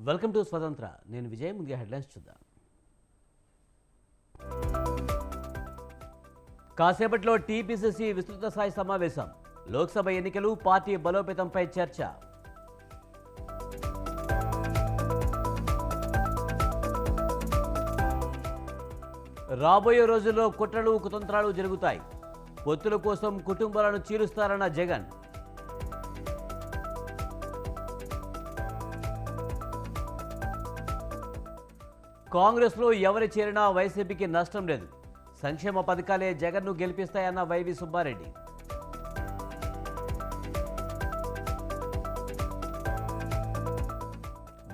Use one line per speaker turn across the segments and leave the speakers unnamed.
Welcome to స్వతంత్ర. నేను విజయ్. ముందుగా హెడ్లైన్స్ చూద్దాం. కాసేపట్లో టీపీసీసీ విస్తృత స్థాయి సమావేశం. లోక్సభ ఎన్నికలు, పార్టీ బలోపేతంపై చర్చ. రాబోయే రోజుల్లో కుట్రలు, కుతంత్రాలు జరుగుతాయి. పొత్తుల కోసం కుటుంబాలను చీలుస్తారన్న జగన్. కాంగ్రెస్లో ఎవరు చేరినా వైసీపీకి నష్టం లేదు. సంక్షేమ పథకాలే జగన్ను గెలిపిస్తాయన్న వైవి సుబ్బారెడ్డి.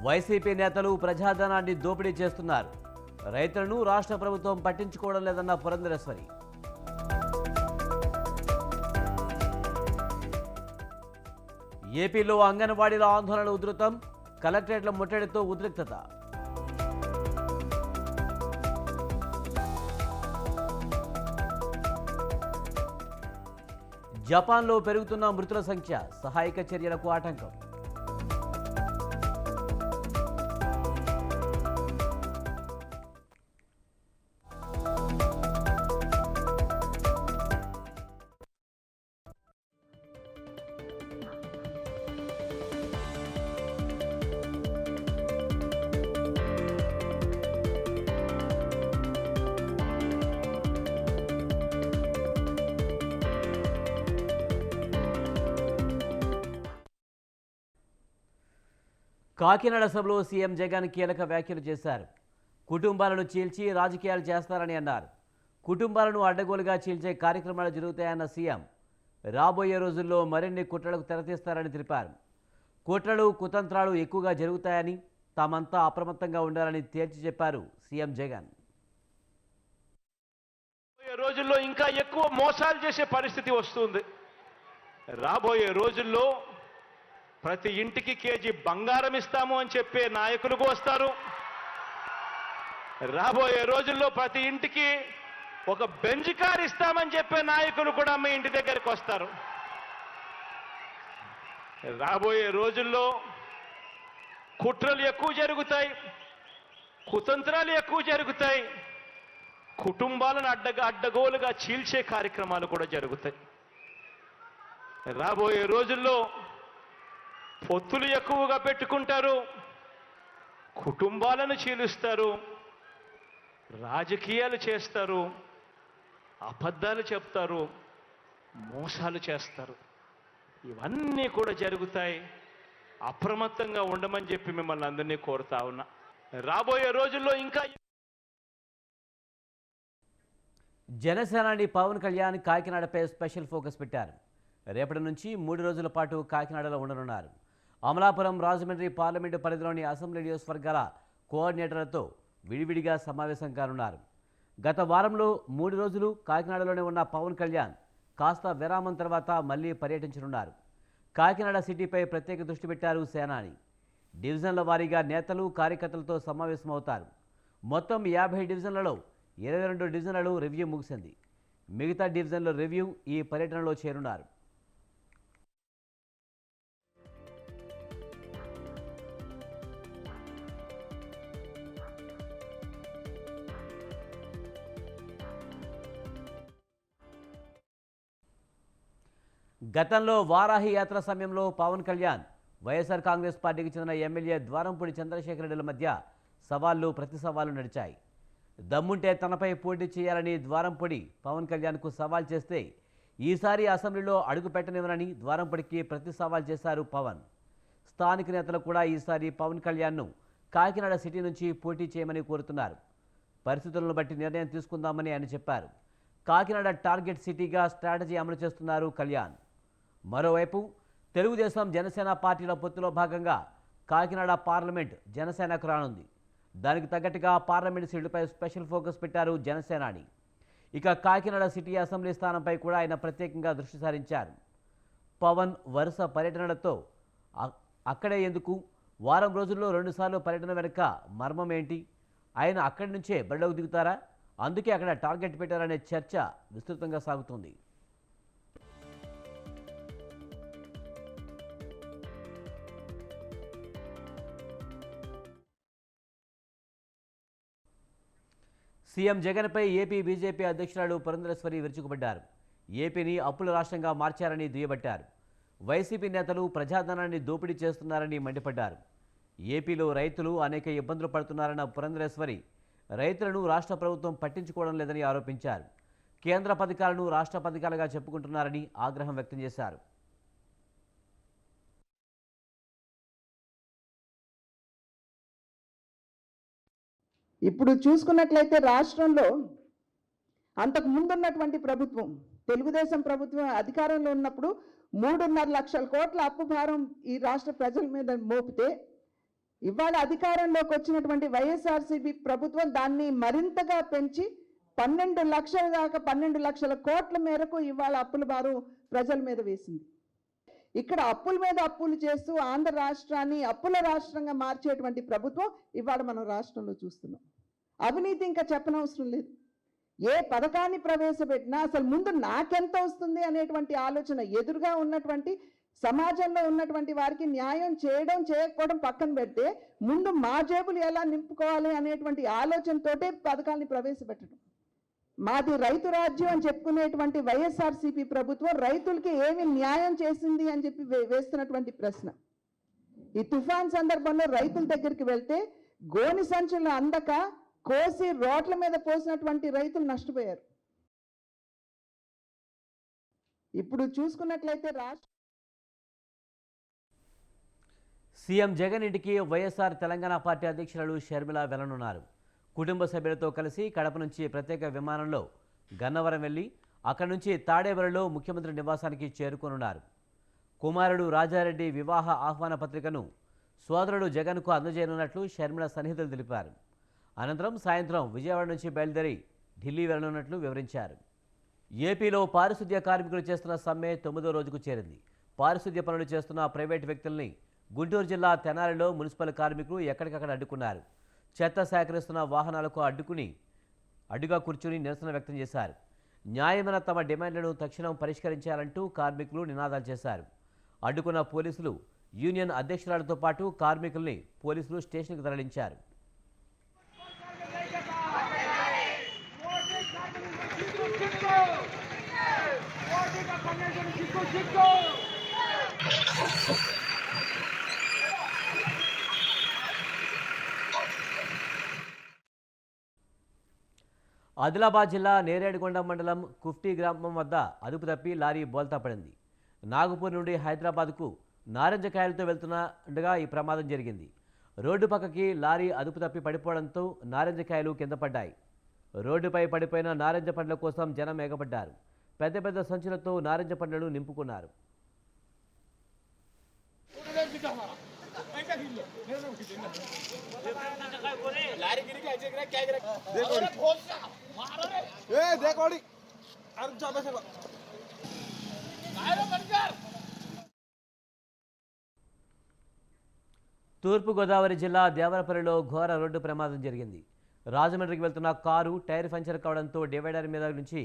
వైసీపీ నేతలు ప్రజాధనాన్ని దోపిడీ చేస్తున్నారు. రైతులను రాష్ట్ర ప్రభుత్వం పట్టించుకోవడం లేదన్న పురంధరేశ్వరి. ఏపీలో అంగన్వాడీల ఆందోళనలు ఉధృతం. కలెక్టరేట్ల ముట్టడితో ఉద్రిక్తత. జపాన్లో పెరుగుతున్న మృతుల సంఖ్య, సహాయక చర్యలకు ఆటంకం. కాకినాడ సభలో సీఎం జగన్ కీలక వ్యాఖ్యలు చేశారు. కుటుంబాలను చీల్చి రాజకీయాలు చేస్తారని అన్నారు. కుటుంబాలను అడ్డగోలుగా చీల్చే కార్యక్రమాలు జరుగుతాయన్న సీఎం రాబోయే రోజుల్లో మరిన్ని కుట్రలకు తెరతీస్తారని తెలిపారు. కుట్రలు, కుతంత్రాలు ఎక్కువగా జరుగుతాయని, తామంతా అప్రమత్తంగా ఉండాలని తేల్చి చెప్పారు సీఎం జగన్.
రోజుల్లో ఇంకా ఎక్కువ మోసాలు చేసే పరిస్థితి వస్తుంది. రాబోయే రోజుల్లో ప్రతి ఇంటికి కేజీ బంగారం ఇస్తాము అని చెప్పే నాయకులు వస్తారు. రాబోయే రోజుల్లో ప్రతి ఇంటికి ఒక బెంజ్ కార్ ఇస్తామని చెప్పే నాయకులు కూడా మీ ఇంటి దగ్గరికి వస్తారు. రాబోయే రోజుల్లో కుట్రలు ఎక్కువ జరుగుతాయి, కుతంత్రాలు ఎక్కువ జరుగుతాయి, కుటుంబాలను అడ్డగోలుగా చీల్చే కార్యక్రమాలు కూడా జరుగుతాయి. రాబోయే రోజుల్లో పొత్తులు ఎక్కువగా పెట్టుకుంటారు, కుటుంబాలను చీలుస్తారు, రాజకీయాలు చేస్తారు, అబద్ధాలు చెప్తారు, మోసాలు చేస్తారు. ఇవన్నీ కూడా జరుగుతాయి. అప్రమత్తంగా ఉండమని చెప్పి మిమ్మల్ని అందరినీ కోరుతా ఉన్నా. రాబోయే రోజుల్లో ఇంకా
జనసేనాని పవన్ కళ్యాణ్ కాకినాడపై స్పెషల్ ఫోకస్ పెట్టారు. రేపటి నుంచి 3 రోజుల పాటు కాకినాడలో ఉండనున్నారు. అమలాపురం, రాజమండ్రి పార్లమెంటు పరిధిలోని అసెంబ్లీ నియోజకవర్గాల కోఆర్డినేటర్లతో విడివిడిగా సమావేశం కానున్నారు. గత వారంలో 3 రోజులు కాకినాడలోనే ఉన్న పవన్ కళ్యాణ్ కాస్త విరామం తర్వాత మళ్లీ పర్యటించనున్నారు. కాకినాడ సిటీపై ప్రత్యేక దృష్టి పెట్టారు సేనాని. డివిజన్ల వారీగా నేతలు, కార్యకర్తలతో సమావేశమవుతారు. మొత్తం 50 డివిజన్లలో 22 డివిజన్లలో రివ్యూ ముగిసింది. మిగతా డివిజన్ల రివ్యూ ఈ పర్యటనలో చేరున్నారు. గతంలో వారాహి యాత్ర సమయంలో పవన్ కళ్యాణ్, వైఎస్ఆర్ కాంగ్రెస్ పార్టీకి చెందిన ఎమ్మెల్యే ద్వారంపూడి చంద్రశేఖర్ రెడ్డిల మధ్య సవాళ్లు, ప్రతి సవాళ్లు నడిచాయి. దమ్ముంటే తనపై పోటీ చేయాలని ద్వారంపూడి పవన్ కళ్యాణ్కు సవాల్ చేస్తే ఈసారి అసెంబ్లీలో అడుగు పెట్టనివ్వనని ద్వారంపూడికి ప్రతి సవాల్ చేశారు పవన్. స్థానిక నేతలు కూడా ఈసారి పవన్ కళ్యాణ్ను కాకినాడ సిటీ నుంచి పోటీ చేయమని కోరుతున్నారు. పరిస్థితులను బట్టి నిర్ణయం తీసుకుందామని ఆయన చెప్పారు. కాకినాడ టార్గెట్ సిటీగా స్ట్రాటజీ అమలు చేస్తున్నారు కళ్యాణ్. మరోవైపు తెలుగుదేశం, జనసేన పార్టీల పొత్తులో భాగంగా కాకినాడ పార్లమెంట్ జనసేనకు రానుంది. దానికి తగ్గట్టుగా పార్లమెంట్ సీట్లపై స్పెషల్ ఫోకస్ పెట్టారు జనసేనాని. ఇక కాకినాడ సిటీ అసెంబ్లీ స్థానంపై కూడా ఆయన ప్రత్యేకంగా దృష్టి సారించారు. పవన్ వరుస పర్యటనలతో అక్కడే ఎందుకు, వారం రోజుల్లో 2 సార్లు పర్యటన వెనుక మర్మం ఏంటి, ఆయన అక్కడి నుంచే బరిలోకి దిగుతారా, అందుకే అక్కడ టార్గెట్ పెట్టారనే చర్చ విస్తృతంగా సాగుతుంది. సీఎం జగన్పై ఏపీ బీజేపీ అధ్యక్షురాలు పురంధరేశ్వరి విరుచుకుపడ్డారు. ఏపీని అప్పుల రాష్ట్రంగా మార్చారని దుయ్యబట్టారు. వైసీపీ నేతలు ప్రజాధనాన్ని దోపిడీ చేస్తున్నారని మండిపడ్డారు. ఏపీలో రైతులు అనేక ఇబ్బందులు పడుతున్నారన్న పురంధరేశ్వరి రైతులను రాష్ట్ర ప్రభుత్వం పట్టించుకోవడం లేదని ఆరోపించారు. కేంద్ర పథకాలను రాష్ట్ర పథకాలుగా చెప్పుకుంటున్నారని ఆగ్రహం వ్యక్తం చేశారు.
ఇప్పుడు చూసుకున్నట్లయితే రాష్ట్రంలో అంతకు ముందున్నటువంటి ప్రభుత్వం తెలుగుదేశం ప్రభుత్వం అధికారంలో ఉన్నప్పుడు 3.5 లక్షల కోట్ల అప్పు భారం ఈ రాష్ట్ర ప్రజల మీద మోపితే ఇవాళ అధికారంలోకి వచ్చినటువంటి వైఎస్ఆర్సీపీ ప్రభుత్వం దాన్ని మరింతగా పెంచి 12 లక్షల దాకా 12 లక్షల కోట్ల మేరకు ఇవాళ అప్పుల భారం ప్రజల మీద వేసింది. ఇక్కడ అప్పుల మీద అప్పులు చేస్తూ ఆంధ్ర రాష్ట్రాన్ని అప్పుల రాష్ట్రంగా మార్చేటువంటి ప్రభుత్వం ఇవాళ మనం రాష్ట్రంలో చూస్తున్నాం. అవినీతి ఇంకా చెప్పనవసరం లేదు. ఏ పథకాన్ని ప్రవేశపెట్టినా అసలు ముందు నాకెంత వస్తుంది అనేటువంటి ఆలోచన ఎదురుగా ఉన్నటువంటి సమాజంలో ఉన్నటువంటి వారికి న్యాయం చేయడం చేయకపోవడం పక్కన పెడితే ముందు మా జేబులు ఎలా నింపుకోవాలి అనేటువంటి ఆలోచనతోటే పథకాన్ని ప్రవేశపెట్టడం. మాది రైతు రాజ్యం అని చెప్పుకునేటువంటి వైఎస్ఆర్సీపీ ప్రభుత్వం రైతులకి ఏమి న్యాయం చేసింది అని చెప్పి వేస్తున్నటువంటి ప్రశ్న. ఈ తుఫాన్ సందర్భంలో రైతుల దగ్గరికి వెళ్తే గోని సంచులు అందక కోసి రోడ్ల మీద పోసినటువంటి రైతులు నష్టపోయారు. ఇప్పుడు చూసుకున్నట్లయితే
సీఎం జగన్ ఇంటికి వైఎస్ఆర్ తెలంగాణ పార్టీ అధ్యక్షురాలు షర్మిల వెళ్లనున్నారు. కుటుంబ సభ్యులతో కలిసి కడప నుంచి ప్రత్యేక విమానంలో గన్నవరం వెళ్లి అక్కడి నుంచి తాడేపల్లిలో ముఖ్యమంత్రి నివాసానికి చేరుకోనున్నారు. కుమారుడు రాజారెడ్డి వివాహ ఆహ్వాన పత్రికను సోదరుడు జగన్కు అందజేయనున్నట్లు షర్మిల సన్నిహితులు తెలిపారు. అనంతరం సాయంత్రం విజయవాడ నుంచి బయలుదేరి ఢిల్లీ వెళ్లనున్నట్లు వివరించారు. ఏపీలో పారిశుద్ధ్య కార్మికులు చేస్తున్న సమ్మె 9వ రోజుకు చేరింది. పారిశుద్ధ్య పనులు చేస్తున్న ప్రైవేటు వ్యక్తుల్ని గుంటూరు జిల్లా తెనాలిలో మున్సిపల్ కార్మికులు ఎక్కడికక్కడ అడ్డుకున్నారు. చెత్త సేకరిస్తున్న వాహనాలకు అడ్డుగా కూర్చుని నిరసన వ్యక్తం చేశారు. న్యాయమైన తమ డిమాండ్లను తక్షణం పరిష్కరించాలంటూ కార్మికులు నినాదాలు చేశారు. అడ్డుకున్న పోలీసులు యూనియన్ అధ్యక్షురాలతో పాటు కార్మికుల్ని పోలీసులు స్టేషన్కు తరలించారు. ఆదిలాబాద్ జిల్లా నేరేడుగొండ మండలం కుఫ్టీ గ్రామం వద్ద అదుపు తప్పి లారీ బోల్తా పడింది. నాగపూర్ నుండి హైదరాబాద్కు నారింజకాయలతో వెళ్తుండగా ఈ ప్రమాదం జరిగింది. రోడ్డు పక్కకి లారీ అదుపు తప్పి పడిపోవడంతో నారింజకాయలు కింద పడ్డాయి. రోడ్డుపై పడిపోయిన నారింజ పండ్ల కోసం జనం ఎగబడ్డారు. పెద్ద పెద్ద సంచులతో నారింజ పండ్లను నింపుకున్నారు. తూర్పుగోదావరి జిల్లా దేవరపల్లిలో ఘోర రోడ్డు ప్రమాదం జరిగింది. రాజమండ్రికి వెళ్తున్న కారు టైర్ పంచర్ కావడంతో డివైడర్ మీద నుంచి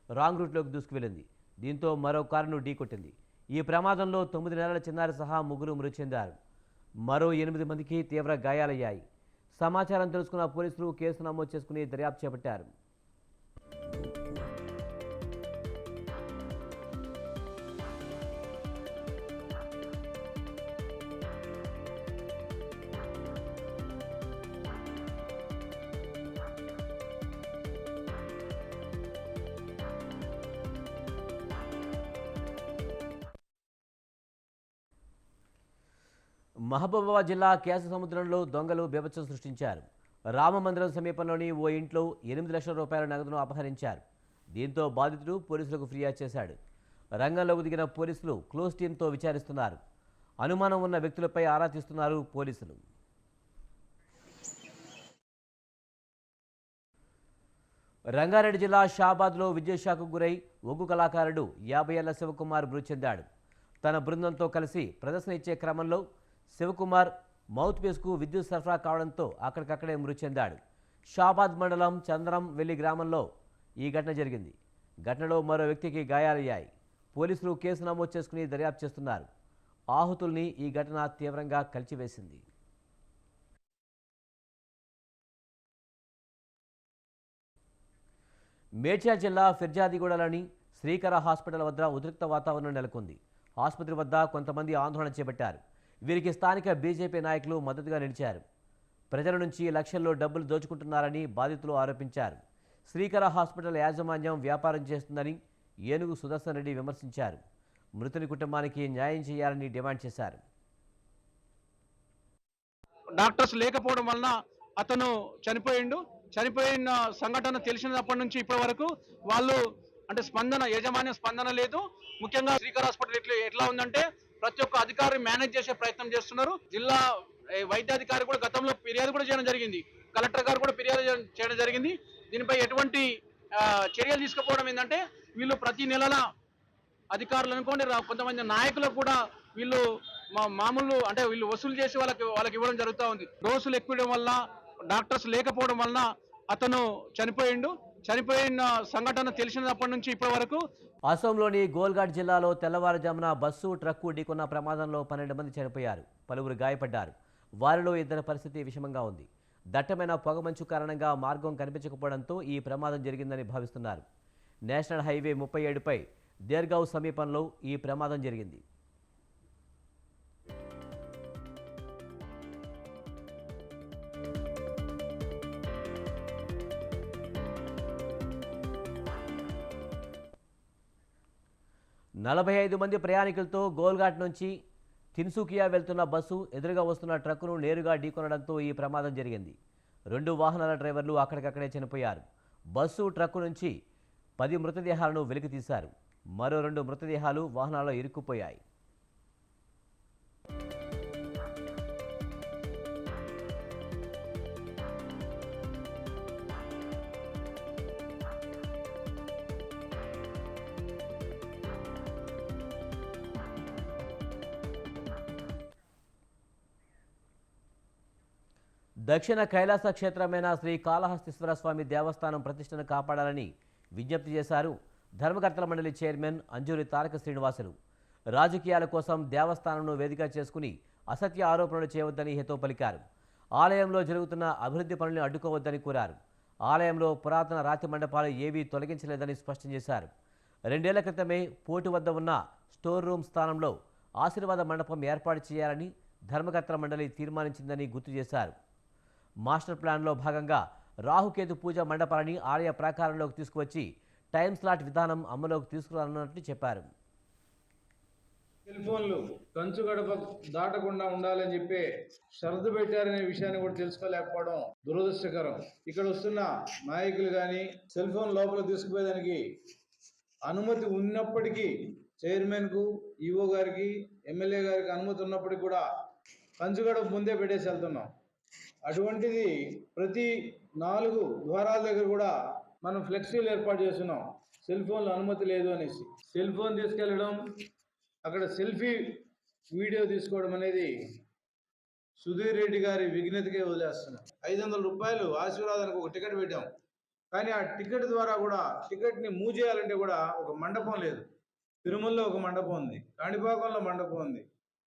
రాంగ్ రూట్లోకి దూసుకువెళ్లింది. దీంతో మరో కారును ఢీకొట్టింది. ఈ ప్రమాదంలో 9 నెలల చిన్నారి సహా 3 మృతి చెందారు. మరో 8 మందికి తీవ్ర గాయాలయ్యాయి. సమాచారం తెలుసుకున్న పోలీసులు కేసు నమోదు చేసుకుని దర్యాప్తు చేపట్టారు. మహబూబాబాద్ జిల్లా కేశసముద్రంలో దొంగలు బీభత్సం సృష్టించారు. రామమందిరం సమీపంలోని ఓ ఇంట్లో 8 లక్షల రూపాయల నగదును అపహరించారు. దీంతో బాధితుడు పోలీసులకు ఫిర్యాదు చేశాడు. రంగంలోకి దిగిన పోలీసులు క్లోజ్ టీంతో విచారిస్తున్నారు. అనుమానం ఉన్న వ్యక్తులపై ఆరా తీస్తున్నారు పోలీసులు. రంగారెడ్డి జిల్లా షాబాద్లో విద్యుత్ షాక్కు గురై ఒగ్గు కళాకారుడు 50 ఏళ్ల శివకుమార్ మృతి చెందాడు. తన బృందంతో కలిసి ప్రదర్శన ఇచ్చే క్రమంలో శివకుమార్ మౌత్ పీస్కు విద్యుత్ సరఫరా కావడంతో అక్కడికక్కడే మృతి చెందాడు. షాబాద్ మండలం చంద్రం వెల్లి గ్రామంలో ఈ ఘటన జరిగింది. ఘటనలో మరో వ్యక్తికి గాయాలయ్యాయి. పోలీసులు కేసు నమోదు చేసుకుని దర్యాప్తు చేస్తున్నారు. ఆహుతుల్ని ఈ ఘటన తీవ్రంగా కలిచివేసింది. మేడ్చల్ జిల్లా ఫిర్జాదిగూడలోని శ్రీకర హాస్పిటల్ వద్ద ఉద్రిక్త వాతావరణం నెలకొంది. ఆసుపత్రి వద్ద కొంతమంది ఆందోళన చేపట్టారు. వీరికి స్థానిక బీజేపీ నాయకులు మద్దతుగా నిలిచారు. ప్రజల నుంచి లక్షల్లో డబ్బులు దోచుకుంటున్నారని బాధితులు ఆరోపించారు. శ్రీకర హాస్పిటల్ యాజమాన్యం వ్యాపారం చేస్తుందని ఏనుగు సుదర్శన్ రెడ్డి విమర్శించారు. మృతుని కుటుంబానికి న్యాయం చేయాలని డిమాండ్ చేశారు.
డాక్టర్స్ లేకపోవడం వలన అతను చనిపోయిన సంఘటన తెలిసినప్పటి నుంచి ఇప్పటి వరకు వాళ్ళు అంటే యాజమాన్యం స్పందన లేదు. ముఖ్యంగా శ్రీకర్ హాస్పిటల్ ఎట్లా ఉందంటే ప్రతి ఒక్క అధికారి మేనేజ్ చేసే ప్రయత్నం చేస్తున్నారు. జిల్లా వైద్యాధికారి కూడా గతంలో ఫిర్యాదు కూడా చేయడం జరిగింది. కలెక్టర్ గారు కూడా ఫిర్యాదు చేయడం జరిగింది. దీనిపై ఎటువంటి చర్యలు తీసుకుపోవడం ఏంటంటే వీళ్ళు ప్రతి నెలల అధికారులు అనుకోండి కొంతమంది నాయకులకు కూడా వీళ్ళు మామూలు అంటే వీళ్ళు వసూలు చేసి వాళ్ళకి ఇవ్వడం జరుగుతూ ఉంది. డోసులు ఎక్కువడం వల్ల డాక్టర్స్ లేకపోవడం వలన అతను చనిపోయిన సంఘటన తెలిసినప్పటి నుంచి ఇప్పటి వరకు.
అసోంలోని గోల్ఘాట్ జిల్లాలో తెల్లవారుజామున బస్సు ట్రక్కు ఢీకొన్న ప్రమాదంలో 12 మంది చనిపోయారు. పలువురు గాయపడ్డారు. వారిలో ఇద్దరి పరిస్థితి విషమంగా ఉంది. దట్టమైన పొగమంచు కారణంగా మార్గం కనిపించకపోవడంతో ఈ ప్రమాదం జరిగిందని భావిస్తున్నారు. నేషనల్ హైవే 37పై దేర్గావ్ సమీపంలో ఈ ప్రమాదం జరిగింది. నలభై 5 మంది ప్రయాణికులతో గోల్ఘాట్ నుంచి తిన్సుకియా వెళ్తున్న బస్సు ఎదురుగా వస్తున్న ట్రక్కును నేరుగా ఢీకొనడంతో ఈ ప్రమాదం జరిగింది. 2 వాహనాల డ్రైవర్లు అక్కడికక్కడే చనిపోయారు. బస్సు ట్రక్కు నుంచి 10 మృతదేహాలను వెలికితీశారు. మరో 2 మృతదేహాలు వాహనాల్లో ఇరుక్కుపోయాయి. దక్షిణ కైలాస క్షేత్రమైన శ్రీ కాళహస్తీశ్వర స్వామి దేవస్థానం ప్రతిష్టను కాపాడాలని విజ్ఞప్తి చేశారు ధర్మకర్తల మండలి చైర్మన్ అంజూరి తారక శ్రీనివాసులు. రాజకీయాల కోసం దేవస్థానంను వేదిక చేసుకుని అసత్య ఆరోపణలు చేయవద్దని హితవు పలికారు. ఆలయంలో జరుగుతున్న అభివృద్ధి పనులను అడ్డుకోవద్దని కోరారు. ఆలయంలో పురాతన రాతి మండపాలు ఏవీ తొలగించలేదని స్పష్టం చేశారు. 2 ఏళ్ల క్రితమే పోటు వద్ద ఉన్న స్టోర్ రూమ్ స్థానంలో ఆశీర్వాద మండపం ఏర్పాటు చేయాలని ధర్మకర్తల మండలి తీర్మానించిందని గుర్తు చేశారు. మాస్టర్ ప్లాన్లో భాగంగా రాహుకేతు పూజ మండపాలని ఆలయ ప్రాకారంలోకి తీసుకువచ్చి టైం స్లాట్ విధానం అమలులోకి తీసుకురానున్నట్లు చెప్పారు.
సెల్ ఫోన్లు కంచు గడప దాటకుండా ఉండాలని చెప్పి షరతు పెట్టారనే విషయాన్ని కూడా తెలుసుకోలేకపోవడం దురదృష్టకరం. ఇక్కడ వస్తున్న నాయకులు కానీ సెల్ ఫోన్ లోపల తీసుకుపోయేదానికి అనుమతి ఉన్నప్పటికీ చైర్మన్కు, ఈఓ గారికి, ఎమ్మెల్యే గారికి అనుమతి ఉన్నప్పటికీ కూడా కంచు గడప ముందే పెట్టేసి వెళ్తున్నాం. అటువంటిది ప్రతి 4 ద్వారాల దగ్గర కూడా మనం ఫ్లెక్సీలు ఏర్పాటు చేస్తున్నాం. సెల్ ఫోన్లు అనుమతి లేదు అనేసి సెల్ ఫోన్ తీసుకెళ్ళడం, అక్కడ సెల్ఫీ వీడియో తీసుకోవడం అనేది సుధీర్ రెడ్డి గారి విఘ్నతకే వదిలేస్తున్నాం. 500 రూపాయలు ఆశీర్వాదానికి ఒక టికెట్ పెట్టాం. కానీ ఆ టికెట్ ద్వారా కూడా టికెట్ని మూవ్ చేయాలంటే కూడా ఒక మండపం లేదు. తిరుమలలో ఒక మండపం ఉంది, కాణిపాకంలో మండపం ఉంది,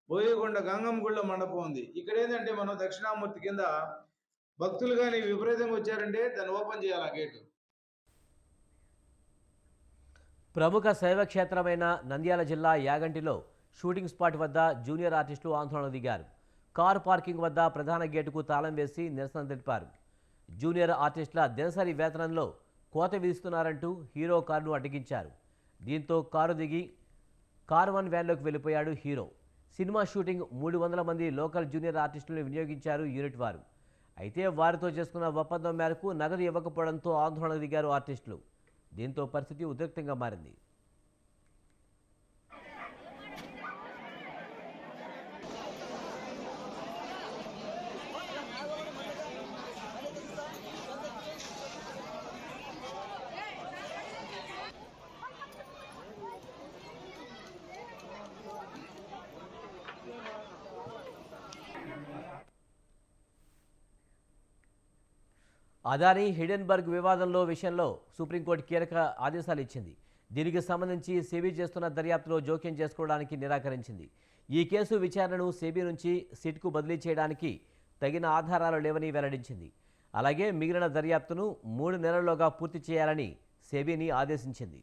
బోయగొండ గంగమ్మ గుడిలో మండపం ఉంది. ఇక్కడ ఏంటంటే మనం దక్షిణామూర్తి కింద భక్తులు కానీ విపరీతంగా వచ్చారంటే దాన్ని ఓపెన్ చేయాలి ఆ గేటు.
ప్రముఖ శైవ క్షేత్రమైన నంద్యాల జిల్లా యాగంటిలో షూటింగ్ స్పాట్ వద్ద జూనియర్ ఆర్టిస్టులు ఆందోళన దిగారు. కారు పార్కింగ్ వద్ద ప్రధాన గేటుకు తాళం వేసి నిరసన తెలిపారు. జూనియర్ ఆర్టిస్టుల దినసరి వేతనంలో కోత విధిస్తున్నారంటూ హీరో కారును అడ్డగించారు. దీంతో కారు దిగి కార్1 వ్యాన్లోకి వెళ్ళిపోయాడు హీరో. సినిమా షూటింగ్ 300 మంది లోకల్ జూనియర్ ఆర్టిస్టులను వినియోగించారు యూనిట్ వారు. అయితే వారితో చేసుకున్న ఒప్పందం మేరకు నగదు ఇవ్వకపోవడంతో ఆందోళన దిగారు ఆర్టిస్టులు. దీంతో పరిస్థితి ఉద్రిక్తంగా మారింది. అదానీ హిడెన్బర్గ్ విషయంలో సుప్రీంకోర్టు కీలక ఆదేశాలు ఇచ్చింది. దీనికి సంబంధించి సెబీ చేస్తున్న దర్యాప్తులో జోక్యం చేసుకోవడానికి నిరాకరించింది. ఈ కేసు విచారణను సెబీ నుంచి సిట్కు బదిలీ చేయడానికి తగిన ఆధారాలు లేవని వెల్లడించింది. అలాగే మిగిలిన దర్యాప్తును 3 నెలల్లోగా పూర్తి చేయాలని సెబీని ఆదేశించింది.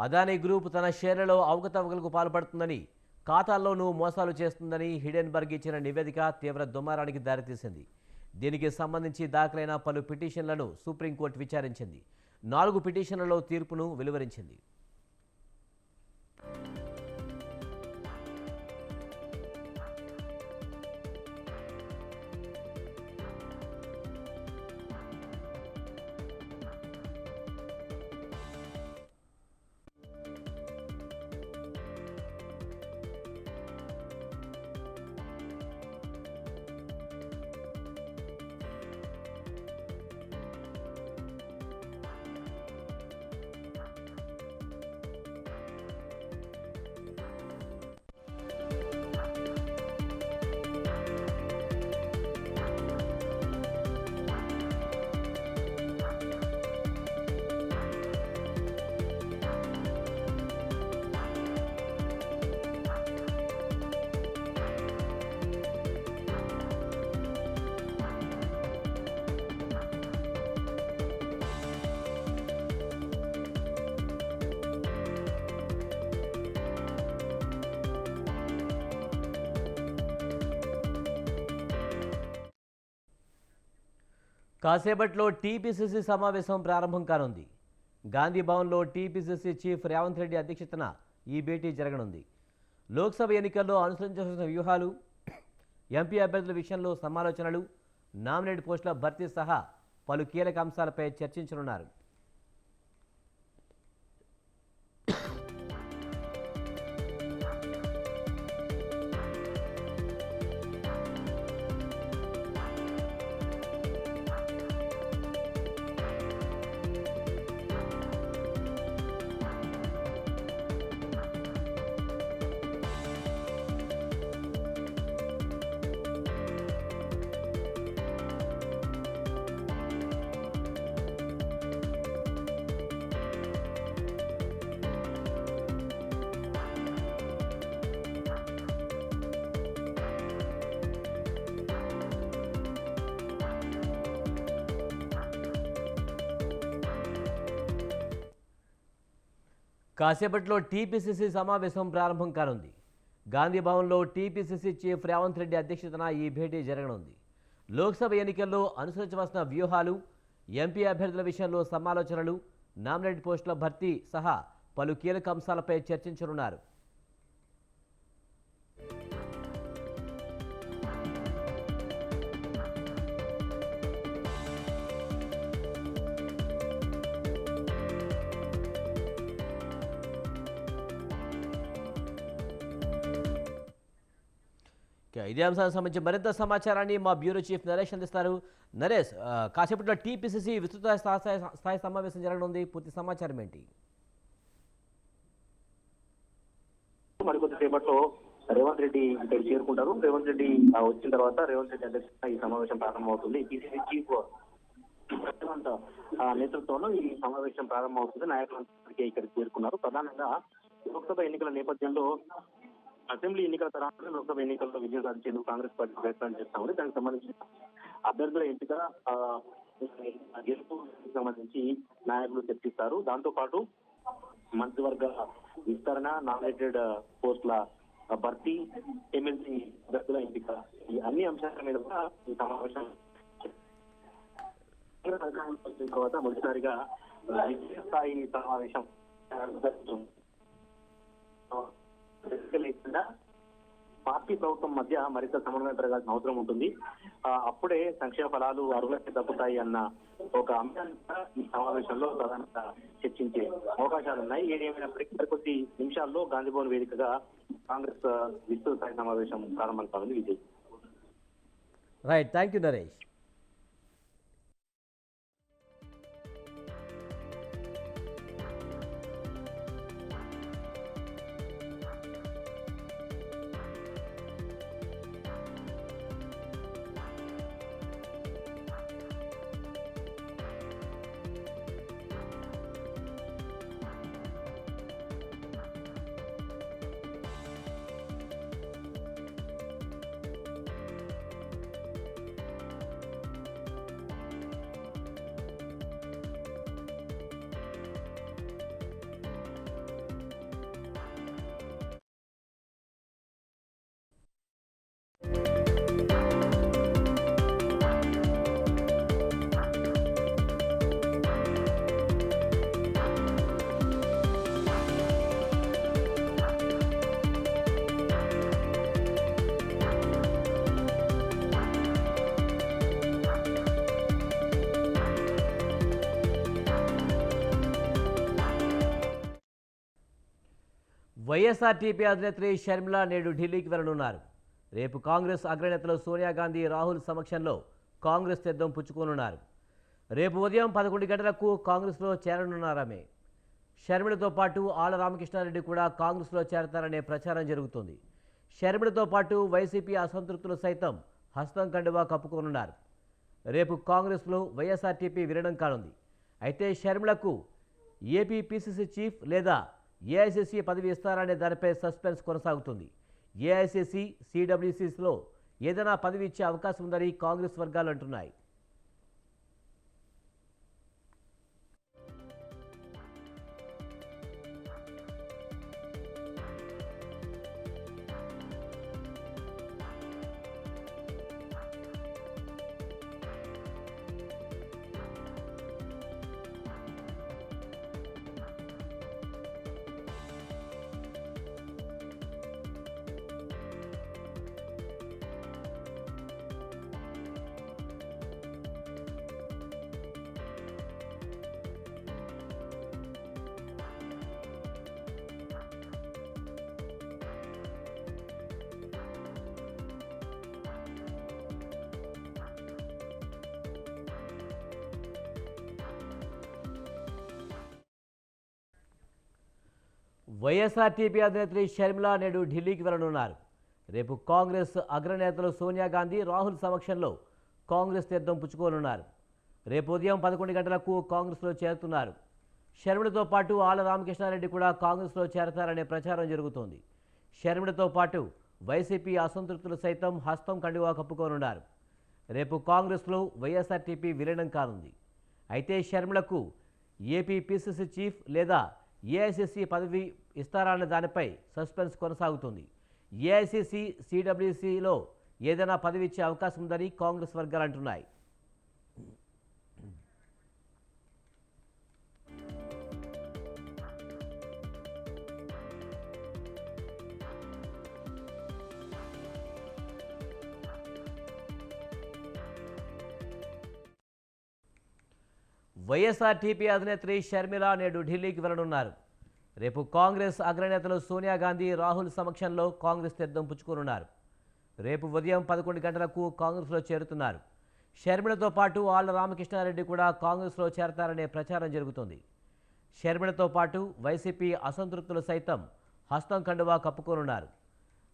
అదానీ గ్రూప్ తన షేర్లలో అవకతవకలకు పాల్పడుతుందని, ఖాతాల్లోనూ మోసాలు చేస్తుందని హిడెన్బర్గ్ ఇచ్చిన నివేదిక తీవ్ర దుమారానికి దారితీసింది. దీనికి సంబంధించి దాఖలైన పలు పిటిషన్లను సుప్రీంకోర్టు విచారించింది. 4 పిటిషన్లలో తీర్పును వెలువరించింది. కాసేపట్లో టీపీసీసీ సమావేశం ప్రారంభం కానుంది. గాంధీ భవన్లో టీపీసీసీ చీఫ్ రేవంత్ రెడ్డి అధ్యక్షతన ఈ భేటీ జరగనుంది. లోక్సభ ఎన్నికల్లో అనుసరించాల్సిన వ్యూహాలు, ఎంపీ అభ్యర్థుల విషయంలో సమాలోచనలు, నామినేట్ పోస్టుల భర్తీ సహా పలు కీలక అంశాలపై చర్చించనున్నారు. కాసేపట్లో టీపీసీసీ సమావేశం ప్రారంభం కానుంది. గాంధీ భవన్లో టీపీసీసీ చీఫ్ రేవంత్ రెడ్డి అధ్యక్షతన ఈ భేటీ జరగనుంది. లోక్సభ ఎన్నికల్లో అనుసరించవలసిన వ్యూహాలు, ఎంపీ అభ్యర్థుల విషయంలో సమాలోచనలు, నామినేట్ పోస్టుల భర్తీ సహా పలు కీలక అంశాలపై చర్చించనున్నారు. ఇదే అంశానికి సంబంధించి మరింత సమాచారాన్ని మా బ్యూరో చీఫ్ నరేష్ అందిస్తారు. నరేష్, కాసేపట్లో టీపీసీసీ విస్తృత స్థాయి సమావేశం జరగనుంది. పూర్తి సమాచారం ఏంటి?
మరికొద్దిసేపట్లో రేవంత్ రెడ్డి ఇక్కడ చేరుకుంటారు. రేవంత్ రెడ్డి వచ్చిన తర్వాత రేవంత్ రెడ్డి అధ్యక్షతన ఈ సమావేశం ప్రారంభమవుతుంది. పిసిసి చీఫ్ రేవంత్ నేతృత్వంలో ఈ సమావేశం ప్రారంభమవుతుంది. నాయకులందరికీ ఇక్కడికి చేరుకున్నారు. ప్రధానంగా లోక్సభ ఎన్నికల నేపథ్యంలో అసెంబ్లీ ఎన్నికల తర్వాత లోక్సభ ఎన్నికల్లో విజయం సాధించేందుకు కాంగ్రెస్ పార్టీ ప్రయత్నాలు చేస్తామని, దానికి సంబంధించి అభ్యర్థుల ఎంపిక, గెలుపుకి సంబంధించి నాయకులు చర్చిస్తారు. దాంతో పాటు మంత్రివర్గ విస్తరణ, నామినేటెడ్ పోస్టుల భర్తీ, ఎమ్మెల్సీ అభ్యర్థుల ఎంపిక, ఈ అన్ని అంశాల మీద కూడా ఈ సమావేశం తర్వాత మొదటిసారిగా విజయ స్థాయి సమావేశం జరుగుతుంది. లేకుండా పార్టీ ప్రభుత్వం మధ్య మరింత సమన్వయం పెరగాల్సిన అవసరం ఉంటుంది. అప్పుడే సంక్షేమ ఫలాలు అర్హులకి దక్కుతాయి అన్న ఒక అంశాన్ని ఈ సమావేశంలో ప్రధానంగా చర్చించే అవకాశాలు ఉన్నాయి. ఏదేమైనప్పటికీ మరికొద్ది నిమిషాల్లో గాంధీభవన్ వేదికగా కాంగ్రెస్ విస్తృత స్థాయి సమావేశం ప్రారంభం కానుంది. Vijay.
Right, thank you Naresh. YSRTP అధినేత్రి షర్మిల నేడు ఢిల్లీకి వెళ్లనున్నారు. రేపు కాంగ్రెస్ అగ్రనేతలు సోనియా గాంధీ, రాహుల్ సమక్షంలో కాంగ్రెస్ తీర్థం పుచ్చుకోనున్నారు. రేపు ఉదయం 11 గంటలకు కాంగ్రెస్లో చేరనున్నారామె. షర్మిలతో పాటు ఆళ్ల రామకృష్ణారెడ్డి కూడా కాంగ్రెస్లో చేరతారనే ప్రచారం జరుగుతుంది. షర్మిలతో పాటు వైసీపీ అసంతృప్తులు సైతం హస్తం కండువా కప్పుకోనున్నారు. రేపు కాంగ్రెస్లో వైఎస్ఆర్టీపీ విలీనం కానుంది. అయితే షర్మిలకు ఏపీ పీసీసీ చీఫ్ లేదా ఏఐసీసీ పదవి ఇస్తారనే దానిపై సస్పెన్స్ కొనసాగుతుంది. ఏఐసీసీ, సిడబ్ల్యూసీలో ఏదైనా పదవి ఇచ్చే అవకాశం ఉందని కాంగ్రెస్ వర్గాలు అంటున్నాయి. వైఎస్ఆర్టీపీ అధినేత్రి షర్మిల నేడు ఢిల్లీకి వెళ్లనున్నారు. రేపు కాంగ్రెస్ అగ్రనేతలు సోనియా గాంధీ, రాహుల్ సమక్షంలో కాంగ్రెస్ తీర్థం పుచ్చుకోనున్నారు. రేపు ఉదయం 11 గంటలకు కాంగ్రెస్లో చేరుతున్నారు. షర్మిలతో పాటు ఆళ్ల రామకృష్ణారెడ్డి కూడా కాంగ్రెస్లో చేరతారనే ప్రచారం జరుగుతోంది. షర్మిలతో పాటు వైసీపీ అసంతృప్తులు సైతం హస్తం కండువా కప్పుకోనున్నారు. రేపు కాంగ్రెస్లో వైఎస్ఆర్టీపీ విలీనం కానుంది. అయితే షర్మిలకు ఏపీ పీసీసీ చీఫ్ లేదా ఏఐసీసీ పదవి ఇస్తారన్న దానిపై సస్పెన్స్ కొనసాగుతుంది. ఏఐసీసీ, సిడబ్ల్యూసీలో ఏదైనా పదవి ఇచ్చే అవకాశం ఉందని కాంగ్రెస్ వర్గాలు అంటున్నాయి. వైఎస్ఆర్టీపీ అధినేత్రి షర్మిల నేడు ఢిల్లీకి వెళ్లనున్నారు. రేపు కాంగ్రెస్ అగ్రనేతలు సోనియా గాంధీ, రాహుల్ సమక్షంలో కాంగ్రెస్ తీర్థం పుచ్చుకోనున్నారు. రేపు ఉదయం 11 గంటలకు కాంగ్రెస్లో చేరుతున్నారు. షర్మిలతో పాటు ఆళ్ల రామకృష్ణారెడ్డి కూడా కాంగ్రెస్లో చేరతారనే ప్రచారం జరుగుతుంది. షర్మిలతో పాటు వైసీపీ అసంతృప్తులు సైతం హస్తం కండువా కప్పుకోనున్నారు.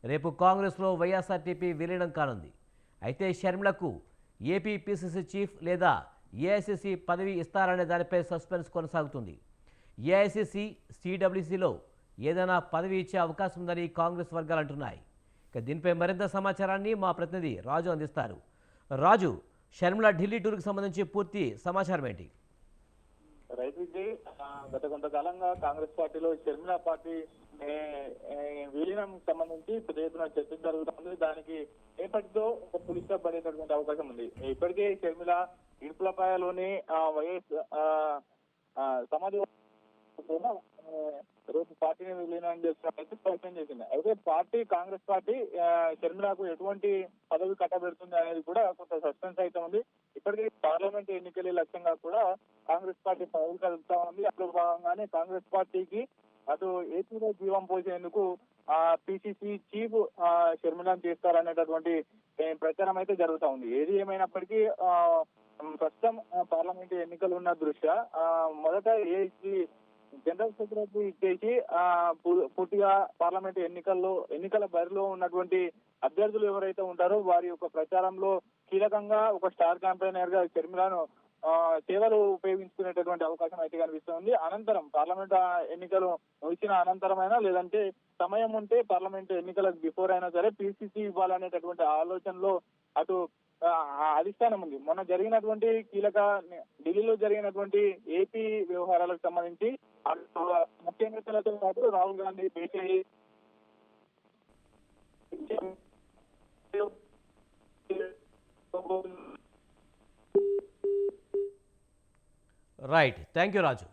రేపు కాంగ్రెస్లో వైఎస్ఆర్టీపీ విలీనం కానుంది. అయితే షర్మిలకు ఏపీ పీసీసీ చీఫ్ లేదా ఏఐసీసీ పదవి ఇస్తారనే దానిపై సస్పెన్స్ కొనసాగుతుంది. ఏఐసీసీ, సిడబ్ల్యూసీలో ఏదైనా పదవి ఇచ్చే అవకాశం ఉందని కాంగ్రెస్ వర్గాలు అంటున్నాయి. ఇక దీనిపై మరింత సమాచారాన్ని మా ప్రతినిధి రాజు అందిస్తారు. రాజు, షర్మిల ఢిల్లీ టూర్కి సంబంధించి పూర్తి సమాచారం ఏంటి?
రైతు విజయ్, గత కొంతకాలంగా కాంగ్రెస్ పార్టీలో షర్మిల పార్టీ విలీనం సంబంధించి పెద్ద ఎత్తున చర్చ జరుగుతుంది. దానికి రేపటితో ఒక పులి స్టాప్ పడేటటువంటి అవకాశం ఉంది. ఇప్పటికే షర్మిల ఇడుపులపాయలోని వైఎస్ సమాధి రేపు పార్టీని విలీనం చేస్తున్నట్టు ప్రయత్నం చేసింది. అయితే పార్టీ, కాంగ్రెస్ పార్టీ షర్మిలకు ఎటువంటి పదవి కట్టబెడుతుంది అనేది కూడా కొంత సస్పెన్స్ అయితే ఉంది. ఇప్పటికే పార్లమెంట్ ఎన్నికల లక్ష్యంగా కూడా కాంగ్రెస్ పార్టీ పదవి కలుపుతా ఉంది. అందులో భాగంగానే కాంగ్రెస్ పార్టీకి అటు ఏపీలో జీవం పోసేందుకు పిసిసి చీఫ్ షర్మిలను చేస్తారనేటటువంటి ప్రచారం అయితే జరుగుతా ఉంది. ఏది ఏమైనప్పటికీ ప్రస్తుతం పార్లమెంట్ ఎన్నికలు ఉన్న దృష్ట్యా మొదట ఏసీ జనరల్ సెక్రటరీ ఇచ్చేసి పూర్తిగా పార్లమెంట్ ఎన్నికల బరిలో ఉన్నటువంటి అభ్యర్థులు ఎవరైతే ఉంటారో వారి యొక్క ప్రచారంలో కీలకంగా ఒక స్టార్ క్యాంపెయినర్ గా షర్మిలను సేవలు ఉపయోగించుకునేటటువంటి అవకాశం అయితే కనిపిస్తుంది. అనంతరం పార్లమెంట్ ఎన్నికలు వచ్చిన అనంతరమైనా, లేదంటే సమయం ఉంటే పార్లమెంట్ ఎన్నికలకు బిఫోర్ అయినా సరే పిసిసి ఇవ్వాలనేటటువంటి ఆలోచనలో అటు అధిష్టానం ఉంది. మొన్న జరిగినటువంటి ఢిల్లీలో జరిగినటువంటి ఏపీ వ్యవహారాలకు సంబంధించి ముఖ్య నేతలతో పాటు రాహుల్ గాంధీ భేటీ అయ్యి
రైట్, థ్యాంక్ యూ రాజు.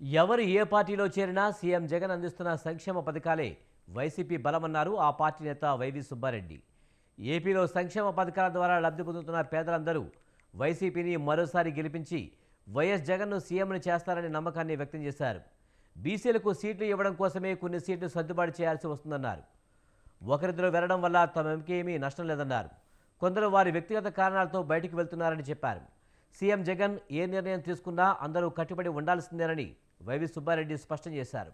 ఎవరు ఏ పార్టీలో చేరినా సీఎం జగన్ అందిస్తున్న సంక్షేమ పథకాలే వైసీపీ బలమన్నారు ఆ పార్టీ నేత వైవి సుబ్బారెడ్డి. ఏపీలో సంక్షేమ పథకాల ద్వారా లబ్ధి పొందుతున్న పేదలందరూ వైసీపీని మరోసారి గెలిపించి వైఎస్ జగన్ను సీఎంను చేస్తారనే నమ్మకాన్ని వ్యక్తం చేశారు. బీసీలకు సీట్లు ఇవ్వడం కోసమే కొన్ని సీట్లు సర్దుబాటు చేయాల్సి వస్తుందన్నారు. ఒకరిద్దరు వెళ్లడం వల్ల తమకేమీ నష్టం లేదన్నారు. కొందరు వారి వ్యక్తిగత కారణాలతో బయటికి వెళ్తున్నారని చెప్పారు. సీఎం జగన్ ఏ నిర్ణయం తీసుకున్నా అందరూ కట్టుబడి ఉండాల్సిందేనని వైవి సుబ్బారెడ్డి స్పష్టం చేశారు.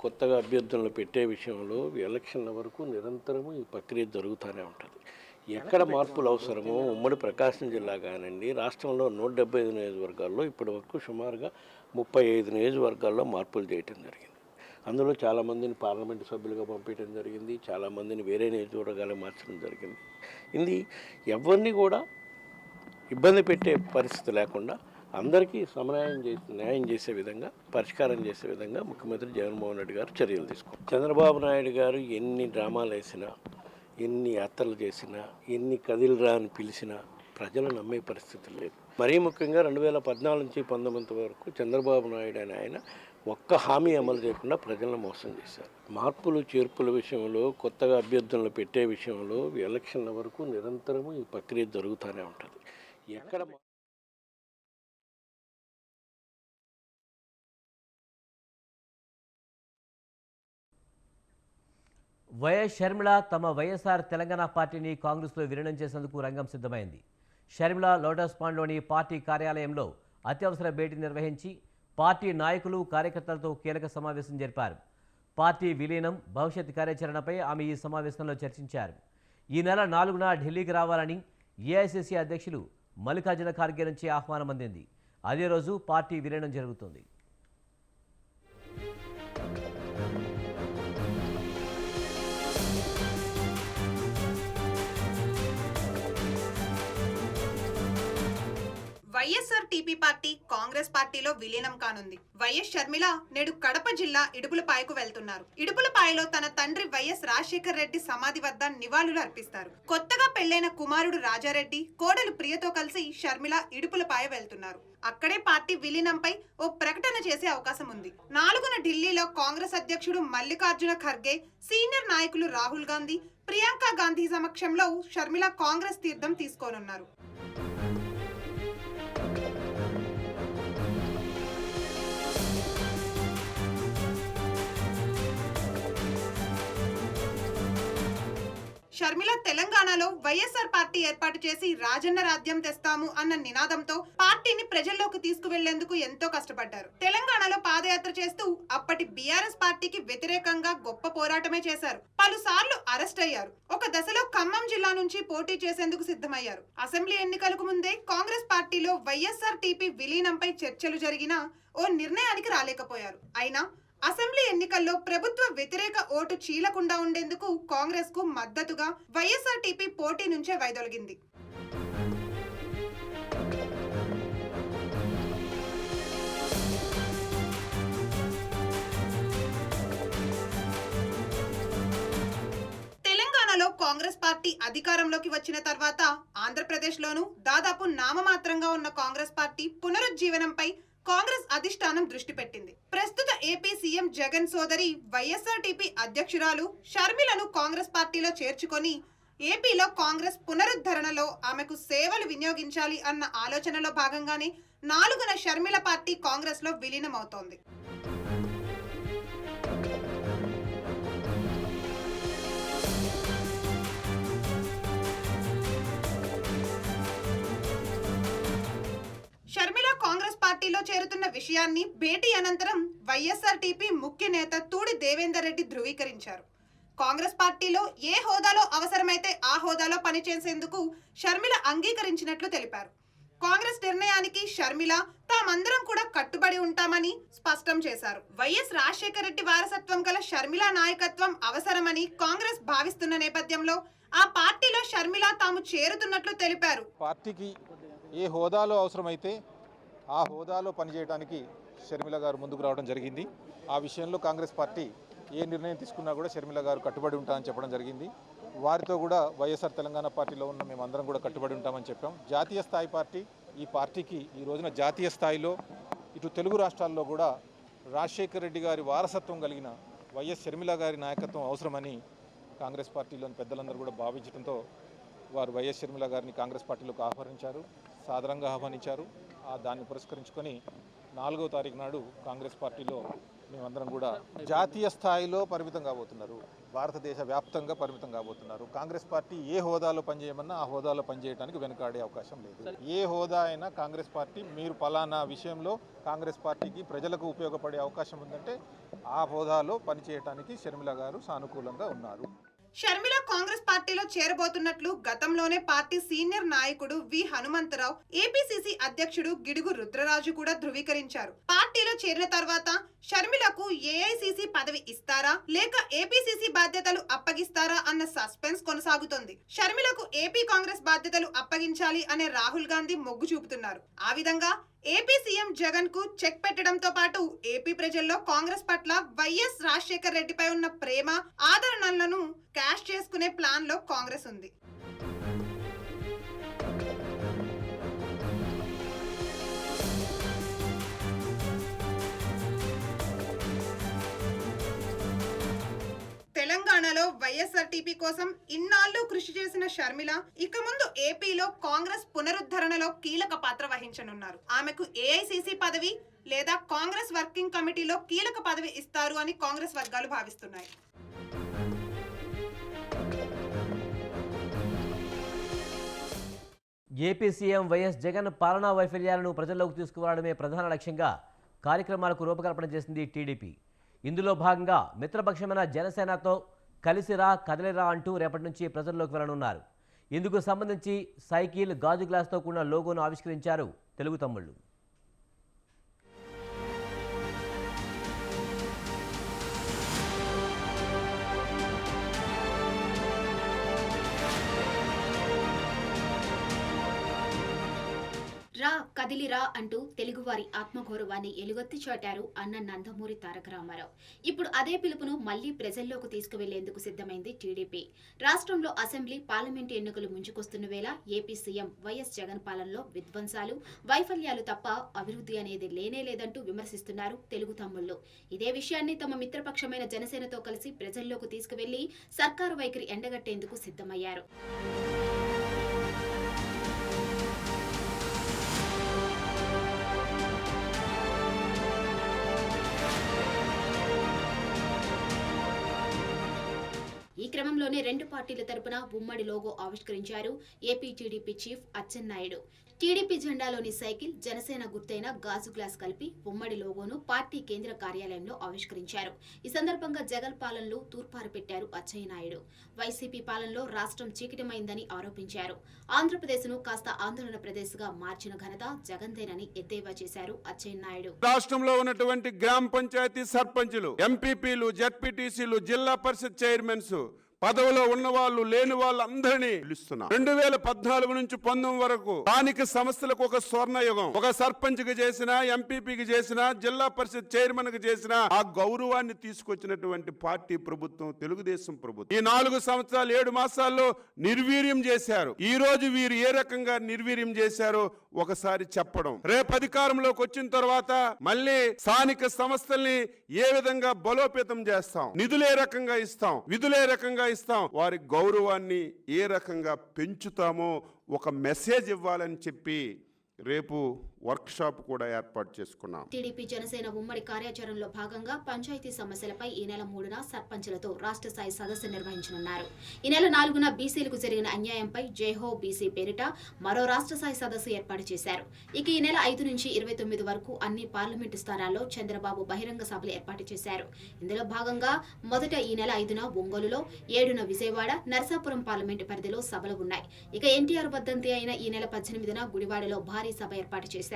కొత్తగా అభ్యర్థులను పెట్టే విషయంలో ఎలక్షన్ల వరకు నిరంతరము ఈ ప్రక్రియ జరుగుతూనే ఉంటుంది. ఎక్కడ మార్పులు అవసరమో ఉమ్మడి ప్రకాశం జిల్లా కానివ్వండి, రాష్ట్రంలో 175 నియోజకవర్గాల్లో ఇప్పటి వరకు సుమారుగా 35 నియోజకవర్గాల్లో మార్పులు చేయటం జరిగింది. అందులో చాలామందిని పార్లమెంటు సభ్యులుగా పంపించడం జరిగింది, చాలామందిని వేరే నియోజకవర్గాలకు మార్చడం జరిగింది. ఇది ఎవరిని కూడా ఇబ్బంది పెట్టే పరిస్థితి లేకుండా అందరికీ న్యాయం చేసే విధంగా, పరిష్కారం చేసే విధంగా ముఖ్యమంత్రి జగన్మోహన్ రెడ్డి గారు చర్యలు తీసుకున్నారు. చంద్రబాబు నాయుడు గారు ఎన్ని డ్రామాలు వేసినా, ఎన్ని యాత్రలు చేసినా, ఎన్ని కదిలిరా అని పిలిచినా ప్రజలు నమ్మే పరిస్థితి లేదు. మరీ ముఖ్యంగా 2014 నుంచి 19 వరకు చంద్రబాబు నాయుడు అని ఆయన ఒక్క హామీ అమలు చేయకుండా ప్రజలను మోసం చేశారు. మార్పులు చేర్పుల విషయంలో, కొత్తగా అభ్యర్థులను పెట్టే విషయంలో ఎలక్షన్ల వరకు నిరంతరము ఈ ప్రక్రియ జరుగుతూనే ఉంటుంది. ఎక్కడ
వైఎస్ షర్మిల తమ వైఎస్ఆర్ తెలంగాణ పార్టీని కాంగ్రెస్లో విలీనం చేసేందుకు రంగం సిద్ధమైంది. షర్మిల లోటస్ పాండ్లోని పార్టీ కార్యాలయంలో అత్యవసర భేటీ నిర్వహించి పార్టీ నాయకులు, కార్యకర్తలతో కీలక సమావేశం జరిపారు. పార్టీ విలీనం, భవిష్యత్ కార్యాచరణపై ఆమె ఈ సమావేశంలో చర్చించారు. ఈ నెల 4న ఢిల్లీకి రావాలని ఏఐసీసీ అధ్యక్షులు మల్లికార్జున ఖార్గే నుంచి ఆహ్వానం అందింది. అదే రోజు పార్టీ విలీనం జరుగుతుంది.
వైఎస్ఆర్టీపీ పార్టీ కాంగ్రెస్ పార్టీలో విలీనం కానుంది. వైఎస్ షర్మిల నేడు కడప జిల్లా ఇడుపులపాయకు వెళ్తున్నారు. ఇడుపులపాయలో తన తండ్రి వైఎస్ రాజశేఖర్ రెడ్డి సమాధి వద్ద నివాళులు అర్పిస్తారు. కొత్తగా పెళ్లైన కుమారుడు రాజారెడ్డి, కోడలు ప్రియతో కలిసి షర్మిల ఇడుపులపాయ వెళ్తున్నారు. అక్కడే పార్టీ విలీనంపై ఓ ప్రకటన చేసే అవకాశం ఉంది. 4న ఢిల్లీలో కాంగ్రెస్ అధ్యక్షుడు మల్లికార్జున ఖర్గే, సీనియర్ నాయకులు రాహుల్ గాంధీ, ప్రియాంక గాంధీ సమక్షంలో షర్మిల కాంగ్రెస్ తీర్థం తీసుకోనున్నారు. షర్మిల తెలంగాణలో వైఎస్ఆర్ పార్టీ ఏర్పాటు చేసి రాజన్న రాజ్యం తెస్తాము అన్న నినాదంతో పార్టీని ప్రజల్లోకి తీసుకువెళ్లేందుకు ఎంతో కష్టపడ్డారు. తెలంగాణలో పాదయాత్ర చేస్తూ అప్పటి బీఆర్ఎస్ పార్టీకి వ్యతిరేకంగా గొప్ప పోరాటమే చేశారు. పలుసార్లు అరెస్ట్ అయ్యారు. ఒక దశలో ఖమ్మం జిల్లా నుంచి పోటీ చేసేందుకు సిద్ధమయ్యారు. అసెంబ్లీ ఎన్నికలకు ముందే కాంగ్రెస్ పార్టీలో వైఎస్ఆర్టీపీ విలీనంపై చర్చలు జరిగినా ఓ నిర్ణయానికి రాలేకపోయారు. అయినా అసెంబ్లీ ఎన్నికల్లో ప్రభుత్వ వ్యతిరేక ఓటు చీలకుండా ఉండేందుకు కాంగ్రెస్ కు మద్దతుగా వైఎస్ఆర్టీపీ పోటీ నుంచే వైదొలిగింది. తెలంగాణలో కాంగ్రెస్ పార్టీ అధికారంలోకి వచ్చిన తర్వాత ఆంధ్రప్రదేశ్లోనూ దాదాపు నామమాత్రంగా ఉన్న కాంగ్రెస్ పార్టీ పునరుజ్జీవనంపై కాంగ్రెస్ అధిష్టానం దృష్టి పెట్టింది. ప్రస్తుత ఏపీ సీఎం జగన్ సోదరి వైఎస్ఆర్టీపీ అధ్యక్షురాలు షర్మిలను కాంగ్రెస్ పార్టీలో చేర్చుకొని ఏపీలో కాంగ్రెస్ పునరుద్ధరణలో ఆమెకు సేవలు వినియోగించాలి అన్న ఆలోచనలో భాగంగానే 4న షర్మిల పార్టీ కాంగ్రెస్ లో విలీనం అవుతోంది. షర్మిల కాంగ్రెస్ పార్టీలో చేరుతున్న విషయాన్ని భేటీ అనంతరం వైఎస్ఆర్టీపీ ముఖ్య నేత తూడి దేవేందర్ రెడ్డి ధృవీకరించారు. కాంగ్రెస్ పార్టీలో ఏ హోదాలో అవసరమైతే ఆ హోదాలో పనిచేసేందుకు షర్మిల అంగీకరించినట్లు తెలిపారు. కాంగ్రెస్ నిర్ణయానికి షర్మిల, తామందరం కూడా కట్టుబడి ఉంటామని స్పష్టం చేశారు. వైఎస్ రాజశేఖర రెడ్డి వారసత్వం గల షర్మిల నాయకత్వం అవసరమని కాంగ్రెస్ భావిస్తున్న నేపథ్యంలో ఆ పార్టీలో షర్మిల తాము చేరుతున్నట్లు తెలిపారు.
పార్టీకి ఏ హోదాలో అవసరమైతే ఆ హోదాలో పనిచేయడానికి షర్మిల గారు ముందుకు రావడం జరిగింది. ఆ విషయంలో కాంగ్రెస్ పార్టీ ఏ నిర్ణయం తీసుకున్నా కూడా షర్మిల గారు కట్టుబడి ఉంటామని చెప్పడం జరిగింది. వారితో కూడా వైఎస్ఆర్ తెలంగాణ పార్టీలో ఉన్న మేమందరం కూడా కట్టుబడి ఉంటామని చెప్పాం. జాతీయ స్థాయి పార్టీ, ఈ పార్టీకి ఈ రోజున జాతీయ స్థాయిలో ఇటు తెలుగు రాష్ట్రాల్లో కూడా రాజశేఖర రెడ్డి గారి వారసత్వం కలిగిన వైఎస్ షర్మిల గారి నాయకత్వం అవసరమని కాంగ్రెస్ పార్టీలోని పెద్దలందరూ కూడా భావించడంతో వారు వైఎస్ షర్మిల గారిని కాంగ్రెస్ పార్టీలోకి ఆహ్వానించారు, సాదరంగా ఆహ్వానించారు. దాన్ని పురస్కరించుకొని 4వ తారీఖు నాడు కాంగ్రెస్ పార్టీలో మేమందరం కూడా జాతీయ స్థాయిలో పరిమితం కాబోతున్నారు, భారతదేశ వ్యాప్తంగా పరిమితం కాబోతున్నారు. కాంగ్రెస్ పార్టీ ఏ హోదాలో పనిచేయమన్నా ఆ హోదాలో పనిచేయడానికి వెనుకాడే అవకాశం లేదు. ఏ హోదా అయినా కాంగ్రెస్ పార్టీ మీరు పలానా విషయంలో కాంగ్రెస్ పార్టీకి ప్రజలకు ఉపయోగపడే అవకాశం ఉందంటే ఆ హోదాలో పనిచేయడానికి షర్మిల గారు సానుకూలంగా ఉన్నారు.
షర్మిల కాంగ్రెస్ పార్టీలో చేరబోతున్నట్లు గతంలోనే పార్టీ సీనియర్ నాయకుడు వి హనుమంతరావు, ఏపీసీసీ అధ్యక్షుడు గిడుగు రుద్రరాజు కూడా ధృవీకరించారు. పార్టీలో చేరిన తర్వాత షర్మిలకు ఏఐసీసీ పదవి ఇస్తారా లేక ఏపీసీసీ బాధ్యతలు అప్పగిస్తారా అన్న సస్పెన్స్ కొనసాగుతోంది. షర్మిలకు ఏపీ కాంగ్రెస్ బాధ్యతలు అప్పగించాలి అనే రాహుల్ గాంధీ మొగ్గు చూపుతున్నారు. ఆ విధంగా ఏపీ సీఎం జగన్ కు చెక్ పెట్టడంతో పాటు ఏపీ ప్రజల్లో కాంగ్రెస్ పట్ల వైఎస్ రాజశేఖర్ రెడ్డిపై ఉన్న ప్రేమ ఆదరణలను క్యాష్ చేసుకునే ప్లాన్ లో కాంగ్రెస్ ఉంది. తెలంగాణలో వైఎస్ఆర్టీపీ కోసం ఇన్నాళ్లు కృషి చేసిన షర్మిల ఇక ముందు ఏపీలో కాంగ్రెస్ పునరుద్ధరణలో కీలక పాత్ర వహించనున్నారు. ఆమెకు ఏఐసీసీ పదవి లేదా కాంగ్రెస్ వర్కింగ్ కమిటీలో కీలక పదవి ఇస్తారు అని కాంగ్రెస్ వర్గాలు భావిస్తున్నాయి.
ఏపీ సీఎం వైఎస్ జగన్ పాలనా వైఫల్యాలను ప్రజల్లోకి తీసుకురావడమే ప్రధాన లక్ష్యంగా కార్యక్రమాలకు రూపకల్పన చేసింది టీడీపీ. ఇందులో భాగంగా మిత్రపక్షమైన జనసేనతో కలిసిరా కదలిరా అంటూ రేపటి నుంచి ప్రజల్లోకి వెళ్లనున్నారు. ఇందుకు సంబంధించి సైకిల్, గాజు గ్లాస్తో కూడిన లోగోను ఆవిష్కరించారు తెలుగు తమ్ముళ్ళు.
రా కదిలిరా అంటూ తెలుగువారి ఆత్మగౌరవాన్ని ఎలుగెత్తి చాటారు అన్న నందమూరి తారక రామారావు. ఇప్పుడు అదే పిలుపును మళ్లీ ప్రజల్లోకి తీసుకువెళ్లేందుకు సిద్ధమైంది టీడీపీ. రాష్ట్రంలో అసెంబ్లీ, పార్లమెంటు ఎన్నికలు ముంచుకొస్తున్న వేళ ఏపీ సీఎం వైఎస్ జగన్ పాలనలో విధ్వంసాలు, వైఫల్యాలు తప్ప అభివృద్ధి అనేది లేనే లేదంటూ విమర్శిస్తున్నారు తెలుగు తమ్ముళ్ళు. ఇదే విషయాన్ని తమ మిత్రపక్షమైన జనసేనతో కలిసి ప్రజల్లోకి తీసుకువెళ్లి సర్కారు వైఖరి ఎండగట్టేందుకు సిద్ధమయ్యారు. ఈ క్రమంలోనే రెండు పార్టీల తరపున ఉమ్మడి లోగో ఆవిష్కరించారు AP TDP chief Atchannaidu. TDP జెండాలోని సైకిల్, జనసేన గుర్తైన గాజు గ్లాస్ కలిపి ఉమ్మడి లోగోను పార్టీ కేంద్ర కార్యాలయంలో ఆవిష్కరించారు. ఈ సందర్భంగా జగన్ పాలనలో తూర్పారు పెట్టారు అచ్చెన్నాయుడు. వైసీపీ పాలనలో రాష్ట్రం చీకటిమైందని ఆరోపించారు. ఆంధ్రప్రదేశ్ను కాస్త ఆందోళన ప్రదేశ్గా మార్చిన ఘనత జగన్దేనని ఎద్దేవా చేశారు అచ్చెన్నాయుడు.
రాష్ట్రంలో ఉన్నటువంటి గ్రామ పంచాయతీ సర్పంచులు, ఎంపీపీలు, జెడ్పీటీసీలు, జిల్లా పరిషత్ చైర్మన్స్, పదవిలో ఉన్న వాళ్ళు లేని వాళ్ళందరినీ పిలుస్తున్నారు. 2014 నుంచి 19 వరకు స్థానిక సంస్థలకు ఒక స్వర్ణయుగం. ఒక సర్పంచ్ కి చేసిన, ఎంపీపీకి చేసిన, జిల్లా పరిషత్ చైర్మన్ కి చేసిన ఆ గౌరవాన్ని తీసుకొచ్చినటువంటి పార్టీ ప్రభుత్వం తెలుగుదేశం ప్రభుత్వం. ఈ 4 సంవత్సరాలు 7 మాసాల్లో నిర్వీర్యం చేశారు. ఈ రోజు వీరు ఏ రకంగా నిర్వీర్యం చేశారో ఒకసారి చెప్పడం, రేపు అధికారంలోకి వచ్చిన తర్వాత మళ్ళీ స్థానిక సంస్థల్ని ఏ విధంగా బలోపేతం చేస్తాం, నిధులే రకంగా ఇస్తాం, విధులే రకంగా ఇస్తాం, వారి గౌరవాన్ని ఏ రకంగా పెంచుతామో ఒక మెసేజ్ ఇవ్వాలని చెప్పి రేపు వర్క్ షాప్ కూడా ఏర్పాటు చేసుకున్నాం.
టీడీపీ జనసేన ఉమ్మడి కార్యాచరణలో భాగంగా పంచాయతీ సమస్యలపై ఈ నెల 3న సర్పంచులతో రాష్ట్ర స్థాయి సదస్సు నిర్వహించనున్నారు. ఈ నెల 4న బీసీలకు జరిగిన అన్యాయంపై జైహో బీసీ పేరిట మరో రాష్ట్ర స్థాయి సదస్సు ఏర్పాటు చేశారు. ఇక ఈ నెల 5 నుంచి 29 వరకు అన్ని పార్లమెంటు స్థానాల్లో చంద్రబాబు బహిరంగ సభలు ఏర్పాటు చేశారు. ఇందులో భాగంగా మొదట ఈ నెల 5న ఒంగోలులో, 7న విజయవాడ, నరసాపురం పార్లమెంటు పరిధిలో సభలు ఉన్నాయి. ఇక ఎన్టీఆర్ వర్ధంతి అయిన ఈ నెల 18న గుడివాడలో భారీ సభ ఏర్పాటు చేశారు.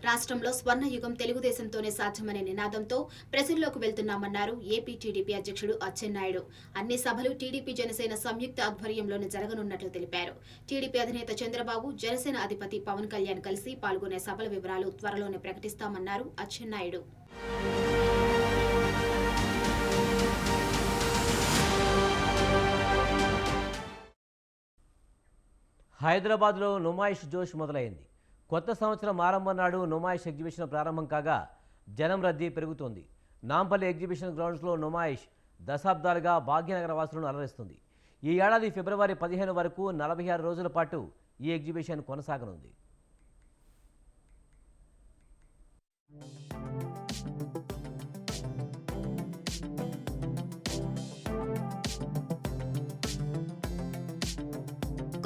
రాష్ట్రంలో స్వర్ణయుగం తెలుగుదేశంతోనే సాధ్యమనే నినాదంతో ప్రజల్లోకి వెళ్తున్నామన్నారు ఏపీ టీడీపీ అధ్యక్షుడు అచ్చెన్నాయుడు. అన్ని సభలు టీడీపీ జనసేన సంయుక్త ఆధ్వర్యంలోనే జరగనున్నట్లు తెలిపారు. టీడీపీ అధినేత చంద్రబాబు, జనసేన అధిపతి పవన్ కళ్యాణ్ కలిసి పాల్గొనే సభల వివరాలు త్వరలోనే ప్రకటిస్తామన్నారు అచ్చెన్నాయుడు.
హైదరాబాద్లో నుమాయిష్ జోష్ మొదలైంది. కొత్త సంవత్సరం ఆరంభం నాడు నుమాయిష్ ఎగ్జిబిషన్ ప్రారంభం కాగా జనం రద్దీ పెరుగుతోంది. నాంపల్లి ఎగ్జిబిషన్ గ్రౌండ్స్లో నుమాయిష్ దశాబ్దాలుగా భాగ్యనగర వాసులను అలరిస్తుంది. ఈ ఏడాది ఫిబ్రవరి 15 వరకు 46 రోజుల పాటు ఈ ఎగ్జిబిషన్ కొనసాగనుంది.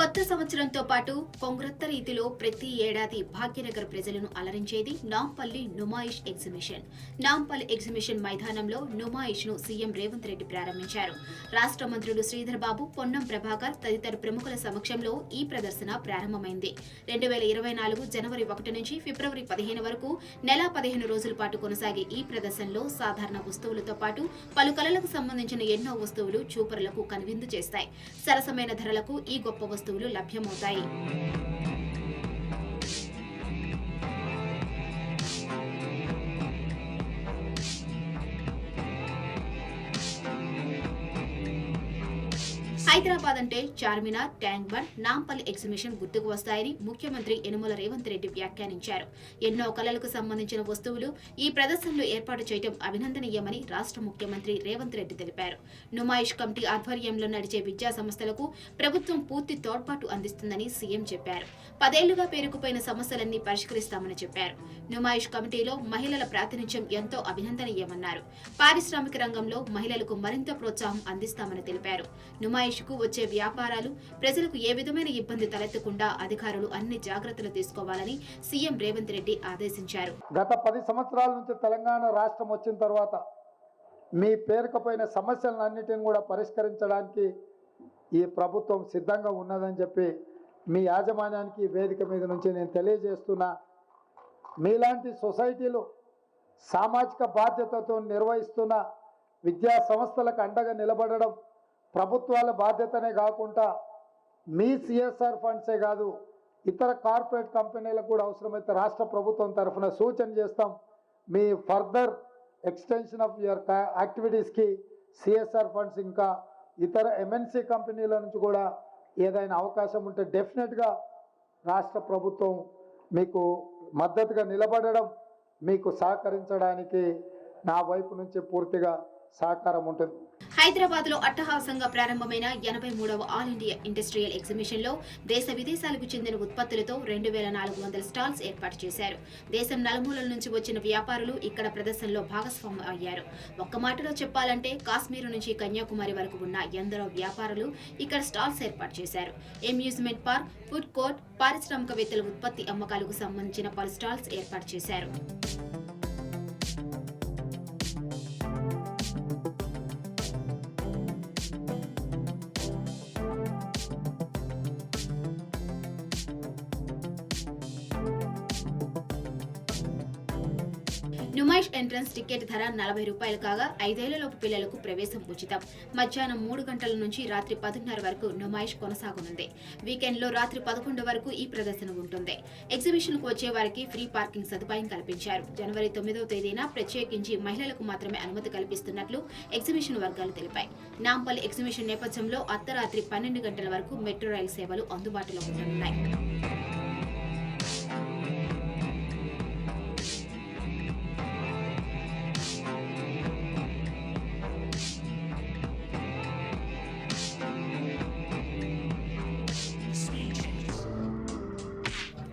కొత్త సంవత్సరంతో పాటు కొంగ్రత్త రీతిలో ప్రతి ఏడాది భాగ్యనగర్ ప్రజలను అలరించేది నాంపల్లి నుమాయిష్ ఎగ్జిబిషన్. నాంపల్లి ఎగ్జిబిషన్ మైదానంలో నుమాయిష్ ను సీఎం రేవంత్ రెడ్డి ప్రారంభించారు. రాష్ట్ర మంత్రులు శ్రీధర్ బాబు, పొన్నం ప్రభాకర్ తదితర ప్రముఖుల సమక్షంలో ఈ ప్రదర్శన ప్రారంభమైంది. 2024 జనవరి 1 నుంచి ఫిబ్రవరి 15 వరకు నెల 15 రోజుల పాటు కొనసాగే ఈ ప్రదర్శనలో సాధారణ వస్తువులతో పాటు పలు కళలకు సంబంధించిన ఎన్నో వస్తువులు చూపరులకు కనువిందు చేస్తాయి. సరసమైన ధరలకు ఈ గొప్ప వస్తువులు లభ్యమవుతాయి. హైదరాబాద్ అంటే Charminar, tank bund, Nampally exhibition గుర్తుకు వస్తాయని ముఖ్యమంత్రి యనుమల రేవంత్ రెడ్డి వ్యాఖ్యానించారు. ఎన్నో కళలకు సంబంధించిన వస్తువులు ఈ ప్రదర్శనలో ఏర్పాటు చేయడం అభినందనీయమని రాష్ట్ర ముఖ్యమంత్రి రేవంత్ రెడ్డి తెలిపారు. నుమాయిష్ కమిటీ ఆధ్వర్యంలో నడిచే విద్యా సంస్థలకు ప్రభుత్వం పూర్తి తోడ్పాటు అందిస్తుందని సీఎం చెప్పారు. 10 ఏళ్లుగా పేరుకుపోయిన సమస్యలన్నీ పరిష్కరిస్తామని చెప్పారు. నుమాయిష్ కమిటీలో మహిళల ప్రాతినిధ్యం ఎంతో అభినందనీయమన్నారు. పారిశ్రామిక రంగంలో మహిళలకు మరింత ప్రోత్సాహం అందిస్తామని తెలిపారు. నుమాయిష్ కు వచ్చే వ్యాపారాలు ప్రజలకు ఏ విధమైన ఇబ్బంది తలెత్తకుండా అధికారులు అన్ని జాగ్రత్తలు తీసుకోవాలని సీఎం రేవంత్ రెడ్డి ఆదేశించారు.
గత 10 సంవత్సరాల నుంచి తెలంగాణ రాష్ట్రం వచ్చిన తర్వాత మీ పేరుకపోయిన సమస్యలన్నిటిని కూడా పరిష్కరించడానికి ఈ ప్రభుత్వం సిద్ధంగా ఉన్నదని చెప్పి మీ యాజమాన్యానికి వేదిక మీద నుంచి నేను తెలియజేస్తున్నా. మీలాంటి సొసైటీలు సామాజిక బాధ్యతతో నిర్వహిస్తున్న విద్యా సంస్థలకు అండగా నిలబడడం ప్రభుత్వాల బాధ్యతనే కాకుండా మీ సిఎస్ఆర్ ఫండ్సే కాదు, ఇతర కార్పొరేట్ కంపెనీలకు కూడా అవసరమైతే రాష్ట్ర ప్రభుత్వం తరఫున సూచన చేస్తాం. మీ ఫర్దర్ ఎక్స్టెన్షన్ ఆఫ్ యువర్ యాక్టివిటీస్కి సిఎస్ఆర్ ఫండ్స్ ఇంకా ఇతర ఎంఎన్సీ కంపెనీల నుంచి కూడా ఏదైనా అవకాశం ఉంటే డెఫినెట్గా రాష్ట్ర ప్రభుత్వం మీకు మద్దతుగా నిలబడడం, మీకు సహకరించడానికి నా వైపు నుంచి పూర్తిగా సహకారం ఉంటుంది.
హైదరాబాద్ లో అట్టహాసంగా ప్రారంభమైన 83వ ఆల్ ఇండియా ఇండస్ట్రియల్ ఎగ్జిబిషన్ లో దేశ విదేశాలకు చెందిన ఉత్పత్తులతో 2400 స్టాల్స్ ఏర్పాటు చేశారు. దేశం నలుమూలల నుంచి వచ్చిన వ్యాపారులు ఇక్కడ ప్రదర్శనలో భాగస్వామ్యం అయ్యారు. ఒక్క మాటలో చెప్పాలంటే కాశ్మీర్ నుంచి కన్యాకుమారి వరకు ఉన్న ఎందరో వ్యాపారులు ఇక్కడ స్టాల్స్ ఏర్పాటు చేశారు. అమ్యూజ్మెంట్ పార్క్, ఫుడ్ కోర్ట్, పారిశ్రామికవేత్తల ఉత్పత్తి అమ్మకాలకు సంబంధించిన పలు స్టాల్స్ ఏర్పాటు చేశారు. నుమాయిష్ ఎంట్రన్స్ టికెట్ ధర 40 రూపాయలు కాగా 5 ఏళ్లలోపు పిల్లలకు ప్రవేశం ఉచితం. మధ్యాహ్నం 3 గంటల నుంచి రాత్రి 10:30 వరకు నుమాయిష్ కొనసాగనుంది. వీకెండ్ లో రాత్రి 11 వరకు ఈ ప్రదర్శన ఉంటుంది. ఎగ్జిబిషన్ కు వచ్చే వారికి ఫ్రీ పార్కింగ్ సదుపాయం కల్పించారు. జనవరి 9వ తేదీన ప్రత్యేకించి మహిళలకు మాత్రమే అనుమతి కల్పిస్తున్నట్లు ఎగ్జిబిషన్ వర్గాలు తెలిపాయి. నాంపల్లి ఎగ్జిబిషన్ నేపథ్యంలో అర్ధరాత్రి 12 గంటల వరకు మెట్రో రైలు సేవలు అందుబాటులో ఉండనున్నాయి.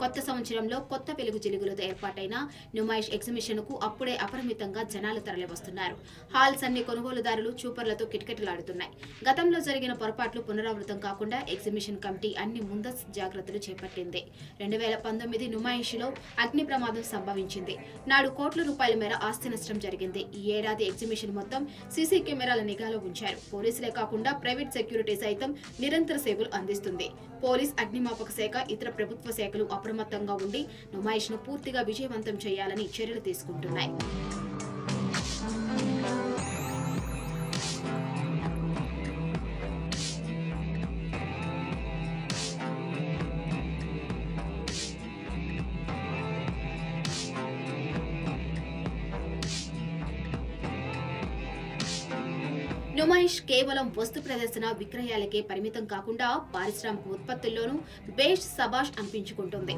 కొత్త సంవత్సరంలో కొత్త వెలుగు జిలుగులతో ఏర్పాటైన నుమాయిష్ ఎగ్జిబిషన్ కు అప్పుడే అపరిమితంగా జనాలు తరలివస్తున్నారు. హాల్స్ అన్ని కొనుగోలుదారులు చూపర్లతో కిటకిటలాడుతున్నాయి. గతంలో జరిగిన పొరపాట్లు పునరావృతం కాకుండా ఎగ్జిబిషన్ కమిటీ అన్ని ముందస్తు జాగ్రత్తలు చేపట్టింది. 2019 నుమాయిష్ లో అగ్ని ప్రమాదం సంభవించింది. నాడు కోట్ల రూపాయల మేర ఆస్తి నష్టం జరిగింది. ఈ ఏడాది ఎగ్జిబిషన్ మొత్తం సీసీ కెమెరాల నిఘాలో ఉంచారు. పోలీసులే కాకుండా ప్రైవేట్ సెక్యూరిటీ సైతం నిరంతర సేవలు అందిస్తుంది. పోలీస్, అగ్నిమాపక శాఖ, ఇతర ప్రభుత్వ శాఖలు అప్రమత్తంగా ఉండి నుమాయిష్ ను పూర్తిగా విజయవంతం చేయాలని చర్యలు తీసుకుంటున్నాయి. నుమాయిష్ కేవలం వస్తు ప్రదర్శన విక్రయాలకే పరిమితం కాకుండా పారిశ్రామిక ఉత్పత్తుల్లోనూ బేష్ సబాష్ అనిపించుకుంటుంది.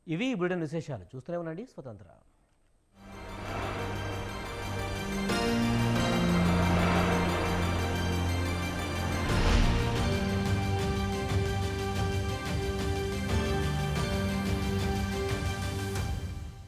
ఇవి ఈ బులెటిన్ విశేషాలు. చూస్తూనే ఉండండి స్వతంత్ర.